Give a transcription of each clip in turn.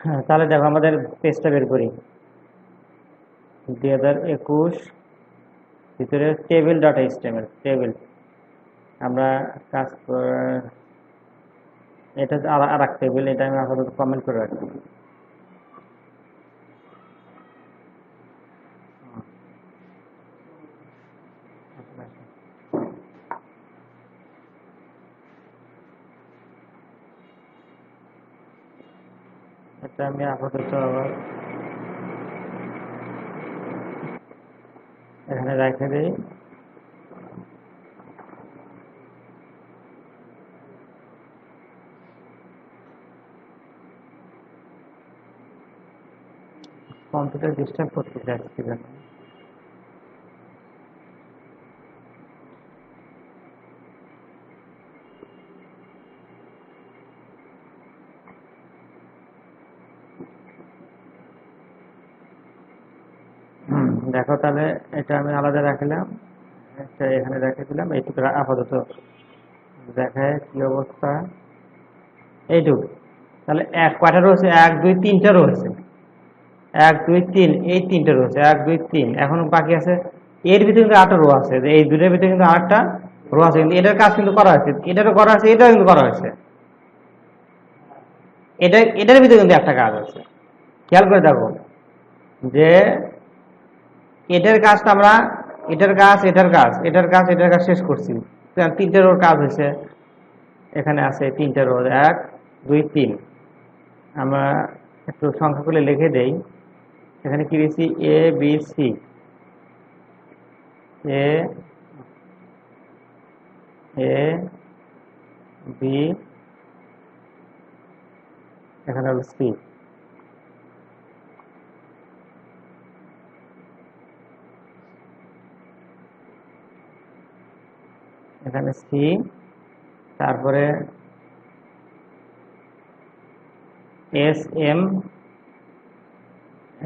হ্যাঁ, তাহলে দেখো আমাদের পেজটা বের করি। 2021 ভিতরে টেবিল ডট এইচটিএমএল টেবিল আমরা কাজ এটা আর এক টেবিল, এটা আমি আপাতত কমেন্ট করে রাখি। এটা আমি আপাতত আবার এখানে রেখে দিই। কম্পিউটার ডিস্টার্ব করতে চাচ্ছি কেন? দেখো তাহলে এটা আমি আলাদা রাখলাম, এটা এখানে রেখে দিলাম, এইটুকু আপাতত দেখায় কি অবস্থা। এইটুকু তাহলে কয়টা রয়েছে? 1 2 3টা রয়েছে। 1 2 3 এই 3টা রয়েছে, 1 2 3। এখন বাকি আছে এর ভিতরে কিন্তু 8টা রো আছে, এই দুটোর ভিতরে কিন্তু 8টা রো আছে, কিন্তু এটার কাজ কিন্তু করা হয়েছে, এটারও করা হয়েছে, এটাও কিন্তু করা হয়েছে। এটার ভিতরে কিন্তু একটা কাজ আছে, খেয়াল করে দেখো যে এটার কাজটা আমরা এটার কাজ এটার কাজ এটার কাজ এটার কাজ শেষ করছি। 3টে রোর কাজ হয়েছে, এখানে আছে 3টে রো, 1 2 3। আমরা একটু সংখ্যা করে লিখে দেই। এখানে কি দিয়েছি? A B C, A A B, এখানে হলো সি। এখানে সি, তারপরে এস এম,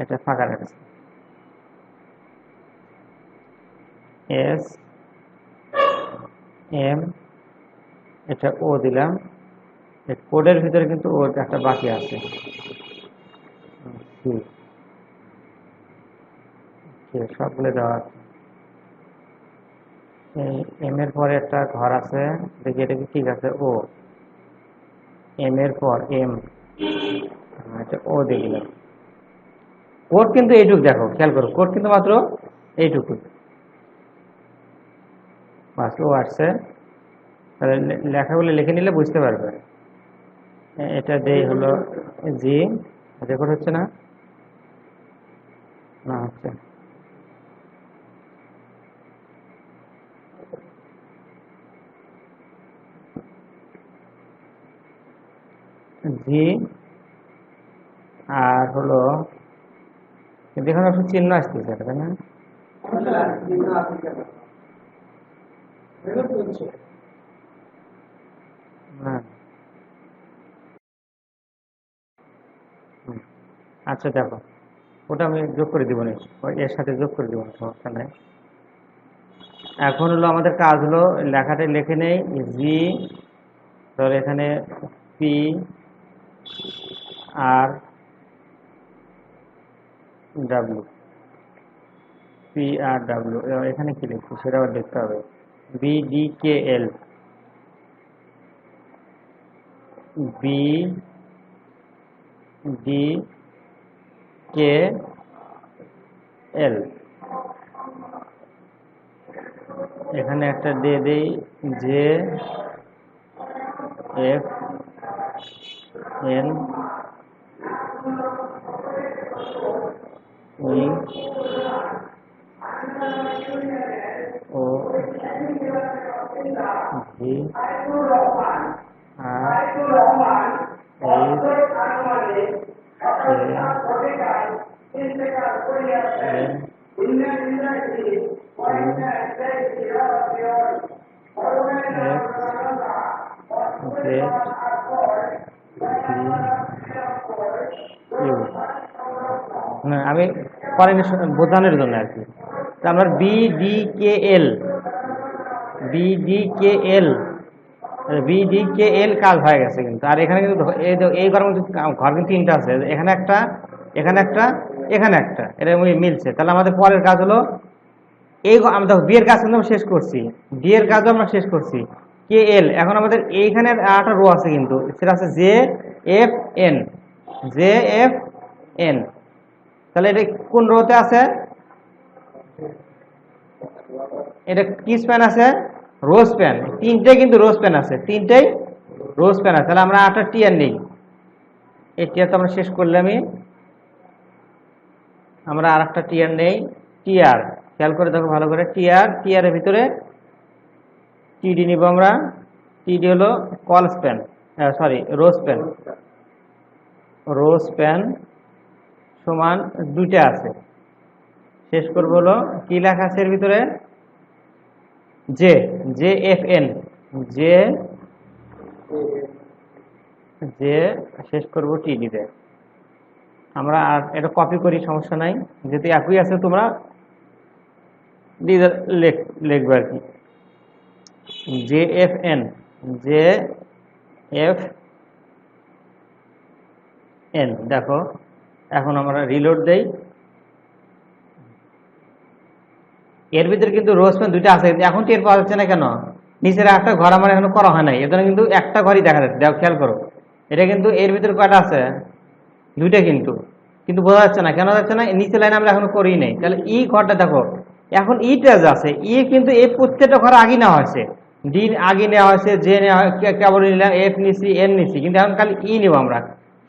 এটা ফাঁকা রাখছে, এস এম, এটা ও দিলাম। কোডের ভিতরে কিন্তু ও একটা বাকি আছে, সবগুলো দেওয়া আছে। এম এর পরে একটা ঘর আছে, দেখি এটা কি ঠিক আছে। ও এম এর পর এম, এটা ও দিয়ে দিলাম। কোড কিন্তু এইটুকু, দেখো খেয়াল করো, কোড কিন্তু মাত্র এইটুকু, বাস ও আসছে। তাহলে লেখাগুলো লিখে নিলে বুঝতে পারবে। এটা দেই হলো জি, রেকর্ড হচ্ছে না? না হচ্ছে। জি, আর হলো যেখানে একটা চিহ্ন আসতেছে, তাই না? না, আচ্ছা দেখো, ওটা আমি যোগ করে দিব না, এর সাথে যোগ করে দিব না, সমস্যা নাই। এখন হলো আমাদের কাজ হলো লেখাটা লিখে নেই। জি, ধর এখানে P R W, P R W, এখানে কি লিখছি সেটাও দেখতে হবে। বি ডি কে এল, বি ডি কে এল, এখানে একটা দিয়ে দেই জে এফ এন ই ও ভি আর এইচ আমি পরে বোঝানোর জন্য আর কি। আমার বি ডি কে এল, বি ডি কে এল বিডি কে এল কাজ হয়ে গেছে কিন্তু। আর এখানে কিন্তু এই ঘরের মধ্যে ঘর কিন্তু তিনটা আছে, এখানে একটা, এখানে একটা, এখানে একটা, এটা মিলছে। তাহলে আমাদের পরের কাজ হলো এই আমরা দেখো বি এর কাজ কিন্তু আমরা শেষ করছি, ডি এর কাজও আমরা শেষ করছি, কে এল। এখন আমাদের এইখানে একটা রো আছে কিন্তু, সেটা আছে J F N, J F N. তাহলে এটা কোন রোতে আছে? এটা কি স্প্যান আছে? Rho span. তিনটাই কিন্তু রো স্প্যান আছে, তিনটাই রো স্প্যান আছে। তাহলে আমরা আটটা টিয়ার নেই, এই টিয়ার তো আমরা শেষ করলামই। আমরা আর একটা টিয়ার নেই, টিয়ার। খেয়াল করে দেখো ভালো করে, টিয়ার, টিয়ারের ভিতরে টিডি নিব আমরা। টিডি হলো call span, sorry rho span. Rho span সমান দুইটা আছে, শেষ করবো হলো কি লেখা আছে এর ভিতরে? J, J F N, J, J, শেষ করবো টিডি তে। আমরা আর এটা কপি করি, সমস্যা নাই, যেহেতু একই আছে তোমরা লিখবে আর কি। J F N, J F N. দেখো এখন আমরা রিলোড দেই, এর ভিতরে কিন্তু রো স্প্যান দুইটা আছে, এখন টের পাওয়া যাচ্ছে না কেন? নিচের একটা ঘর আমার এখনো করা হয় নাই, এখানে কিন্তু একটা ঘরই দেখা যাচ্ছে। দেখো খেয়াল করো, এটা কিন্তু এর ভিতরে কয়টা আছে? দুইটা কিন্তু, কিন্তু বোঝা যাচ্ছে না কেন যাচ্ছে না? নিচে লাইন আমরা এখনো করি নাই। তাহলে ই ঘরটা দেখো, এখন ইটা আছে, ই কিন্তু এই প্রত্যেকটা ঘর আগে নেওয়া হয়েছে, ডি আগে নেওয়া হয়েছে, জে নেওয়া কেবল নিলাম, এফ নিছি, এন নিছি, কিন্তু এখন খালি ই নেব আমরা।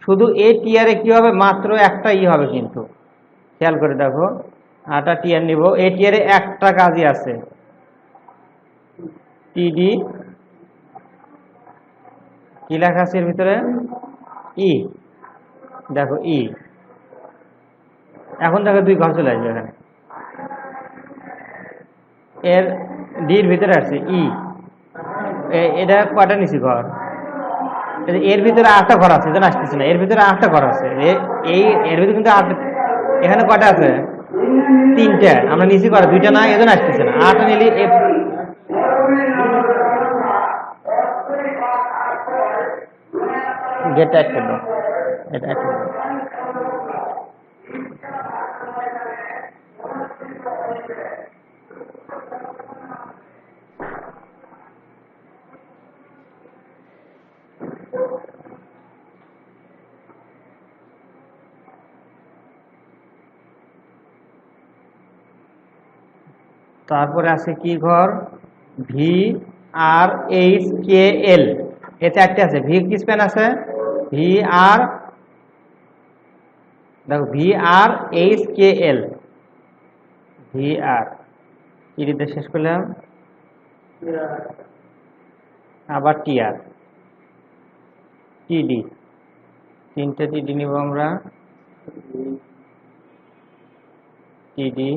শুধু এ টিয়ারে কি হবে? মাত্র একটা ই হবে কিন্তু। খেয়াল করে দেখো, আটা টিয়ার নিব, এ টিয়ারে একটা কাজই আছে, টিডি। কি লেখা আছে এর ভিতরে? ই। দেখো ই, এখন দেখো দুই ঘর চলে আসবে এখানে, এর ডির ভিতরে আছে ই। এটা কয়টা নিচি ঘর? এর ভিতরে আটটা ঘর আছে, যেন আসতেছে না, এর ভিতরে আটটা ঘর আছে, এই এর ভিতরে কিন্তু এখানে কয়টা আছে? তিনটা। আমরা নিচি ঘর দুইটা না, এজন্য আসতেছে না। আটটা নিলি গেটটা অ্যাড করলো, এটা অ্যাড করলো। তারপরে আছে কি ঘর? ভি আর এইচ কে এল, এ চারটে আছে। ভি কি স্প্যান আছে? ভি আর, দেখো ভি আর এইচ কে এল, ভি আর ইডিতে শেষ করলাম, আবার টি আর, টিডি, তিনটে টিডি নিব আমরা। টিডি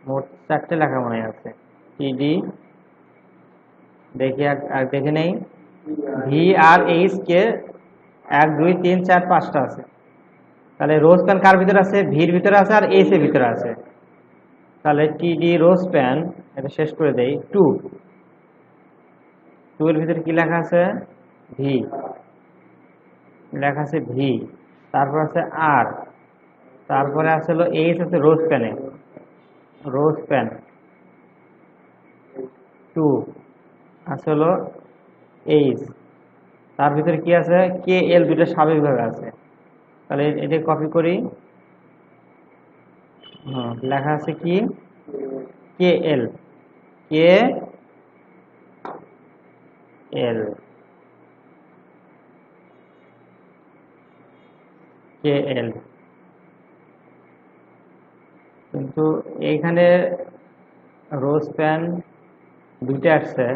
মোট চারটে লেখা মনে আছে, টিডি দেখি আর দেখে নেই। ভি আর এইচ কে 1 2 3 4 5টা আছে। তাহলে রো স্প্যান কার ভিতরে আছে? ভির ভিতরে আছে আর এইচ এর ভিতরে আছে। তাহলে টিডি রো স্প্যান, এটা শেষ করে দেই, 2, 2 এর ভিতরে কি লেখা আছে? ভি, লেখা আছে ভি, তারপর আছে আর, তারপরে আছে হলো এইচ, আছে রো স্প্যানে, রো স্প্যান 2 আছে হলো এইচ, তার ভিতরে কি আছে? কে এল, দুটো স্বাভাবিকভাবে আছে। তাহলে এটা কপি করি, লেখা আছে কি? কে এল, কে এল, কে এল। কিন্তু এইখানে রো স্প্যান দুইটা আসছে,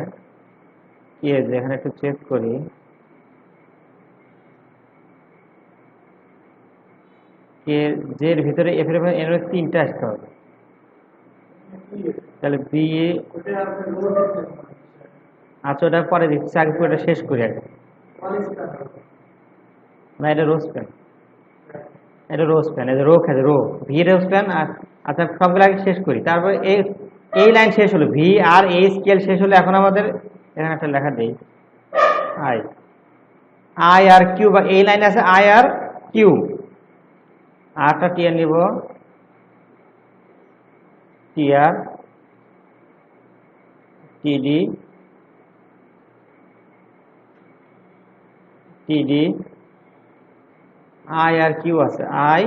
কি এখানে একটু চেক করি, কে জের ভিতরে এফ এর এর তিনটা আসতে হবে। তাহলে বি, আচ্ছা ওটা পরে দিচ্ছি, আগে পুরোটা শেষ করি আগে। না এটা রো স্প্যান, এটা রো স্প্যান, এটা রো খেতে রো, ভি রো স্প্যান। আর আচ্ছা সবগুলো আগে শেষ করি, তারপরে এই লাইন শেষ হলো, ভি আর এইচ কে এল শেষ হলো। এখন আমাদের এখানে একটা লেখা দেই আই, আই আর কিউ, বা এই লাইনে আছে আই আর কিউ, আরটা টিআর নিব, TR TD TD, I R Q আছে, আই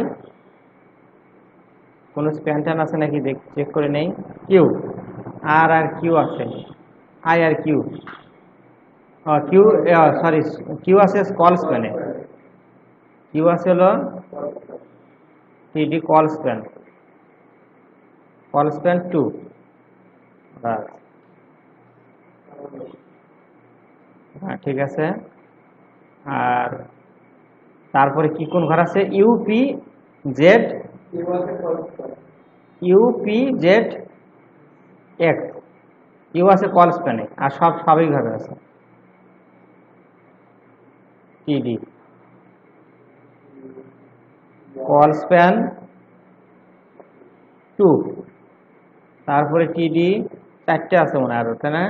কোন স্প্যান টান আছে নাকি চেক করে নেই, কিউ, আর আর কিউ আছে, I R Q, Q sorry Q আছে কল স্প্যানে, কিউ আছে হলো টিডি কল স্প্যান, কল স্প্যান 2, হ্যাঁ ঠিক আছে। আর তারপরে কি কোন ঘর আছে, UP Z, UP Z X, U আছে কল স্প্যানে, আর সব স্বাভাবিকভাবে আছে, টিডি কল স্প্যান 2, তারপরে টিডি 4টে আছে মনে হয় আরো, তাই না,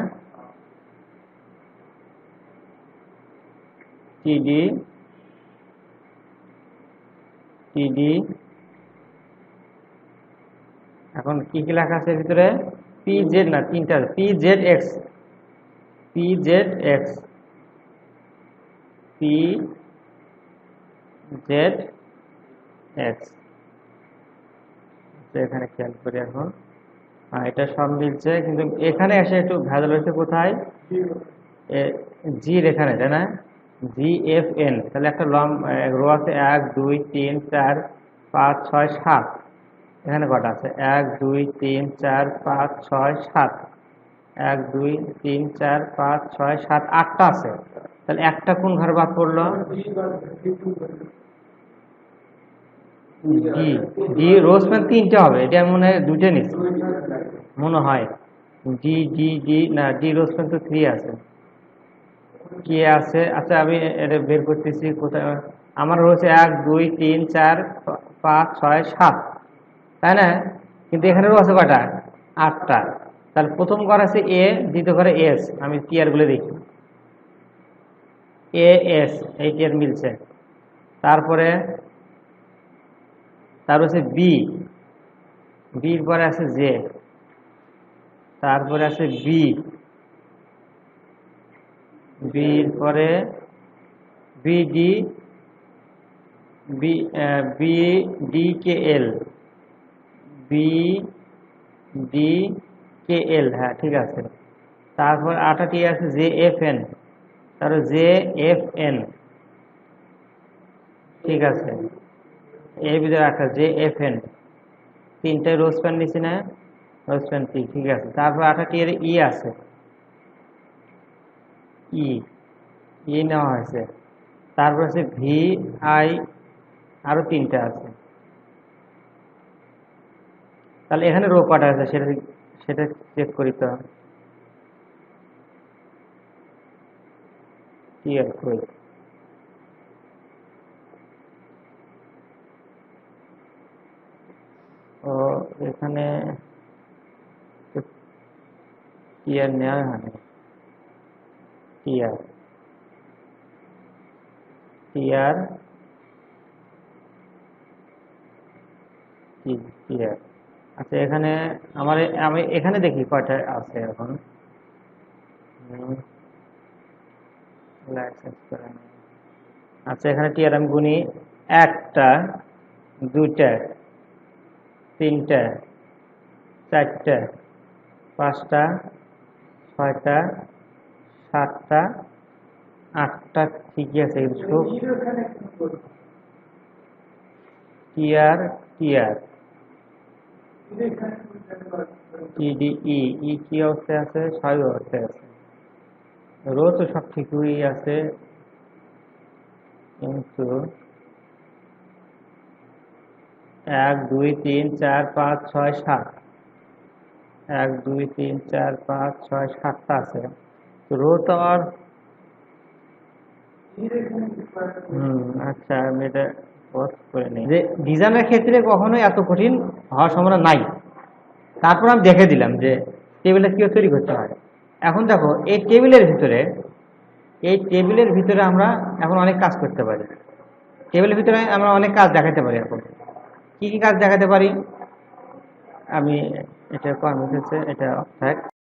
টিডি টিডি, এখন কি কি লেখা আছে ভিতরে, পি জেড না 3টা, P Z x, P Z x, P Z x, এখানে খেয়াল করি এখন, এটা সব মিলছে, কিন্তু এখানে এসে একটু ভেজাল হয়েছে কোথায়, জির এখানে, তাই না, জি এফ এন, তাহলে একটা রো আছে 1 2 3 4 5 6 7, এখানে কটা আছে 1 2 3 4 5 6 7, 1 2 3 4 5 6 7 8টা আছে, তাহলে একটা কোন ঘর বাদ পড়লো, ডি, ডি রোজ প্যান 3টে হবে, এটা মনে হয় 2টে নিচ্ছে মনে হয়, ডি ডি ডি না, ডি রোজ প্যান তো 3 আছে, কি আছে, আচ্ছা আমি এটা বের করতেছি কোথায়, আমার রয়েছে 1 2 3 4 5 6 7, তাই না, কিন্তু এখানেও আছে কটা, 8টা, তাহলে প্রথম ঘর আছে এ, দ্বিতীয় ঘরে এস, আমি টিআর গুলো দেখি, এ এস, এই টিআর মিলছে, তারপরে আছে বি, বির পরে আছে জে, তারপরে আছে বি, বির পরে বিডি, বি বি ডি কে এল, বি ডি কে এল, হ্যাঁ ঠিক আছে, তারপর 8টি আছে জে এফ এন, তারপর জে এফ এন, ঠিক আছে, এর ভিতরে রাখা জে এফ এন, 3টে রোজ প্যান নিছি না, রোজ প্যান ঠিক আছে, তারপর 8টি এর ই আছে, ই ই নেওয়া হয়েছে, তারপর আছে ভি আই, আরো 3টে আছে, তাহলে এখানে রো কটা আছে সেটা সেটা চেক করি তো, কি আর কই, ও এখানে টিআর নেওয়া হয়নি, টিআর টিআর টিআর, আচ্ছা এখানে আমি এখানে দেখি কয়টা আছে এখন, আচ্ছা এখানে টিআর আমি গুনি, 1টা 2টা 3টা 4টা 5টা 6টা 7টা 8টা, ঠিকই আছে, টিআর টিআর টিডিই, ই কি অবস্থায় আছে, স্বাভাবিক অবস্থায় আছে, রো তো সব ঠিকই আছে, কিন্তু 1 2 3 4 5 6 7, 1 2 3 4 5 6 7টা আছে, রো তো আর আচ্ছা আমি এটা করে নিই, যে ডিজাইনের ক্ষেত্রে কখনোই এত কঠিন হওয়ার সম্ভাবনা নাই, তারপর আমি দেখে দিলাম যে টেবিলটা কি তৈরি করতে হয়, এখন দেখো এই টেবিলের ভিতরে আমরা এখন অনেক কাজ করতে পারি। টেবিলের ভিতরে আমরা অনেক কাজ দেখাতে পারি। এখন কি কি কাজ দেখাতে পারি, আমি এটা কর্ম এটা থাক।